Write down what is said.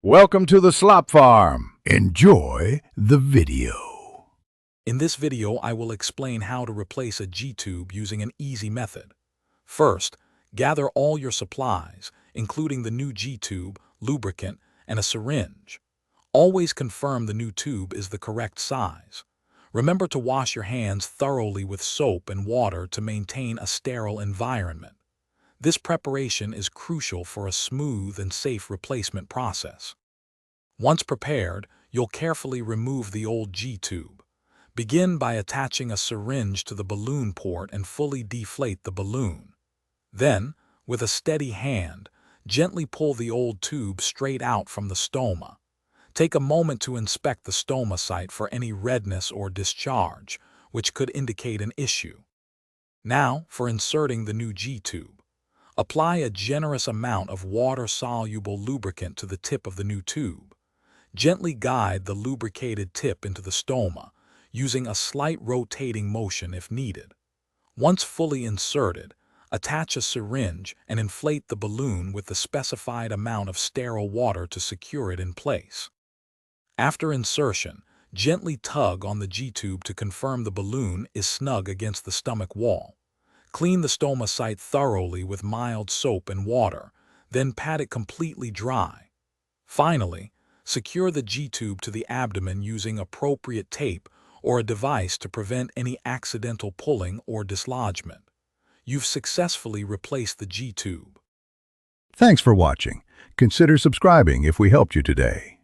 Welcome to the Slop Farm. Enjoy the video. In this video, I will explain how to replace a G-tube using an easy method. First, gather all your supplies, including the new G-tube, lubricant, and a syringe. Always confirm the new tube is the correct size. Remember to wash your hands thoroughly with soap and water to maintain a sterile environment. This preparation is crucial for a smooth and safe replacement process. Once prepared, you'll carefully remove the old G-tube. Begin by attaching a syringe to the balloon port and fully deflate the balloon. Then, with a steady hand, gently pull the old tube straight out from the stoma. Take a moment to inspect the stoma site for any redness or discharge, which could indicate an issue. Now, for inserting the new G-tube. Apply a generous amount of water-soluble lubricant to the tip of the new tube. Gently guide the lubricated tip into the stoma, using a slight rotating motion if needed. Once fully inserted, attach a syringe and inflate the balloon with the specified amount of sterile water to secure it in place. After insertion, gently tug on the G-tube to confirm the balloon is snug against the stomach wall. Clean the stoma site thoroughly with mild soap and water, then pat it completely dry. Finally, secure the G-tube to the abdomen using appropriate tape or a device to prevent any accidental pulling or dislodgement. You've successfully replaced the G-tube. Thanks for watching. Consider subscribing if we helped you today.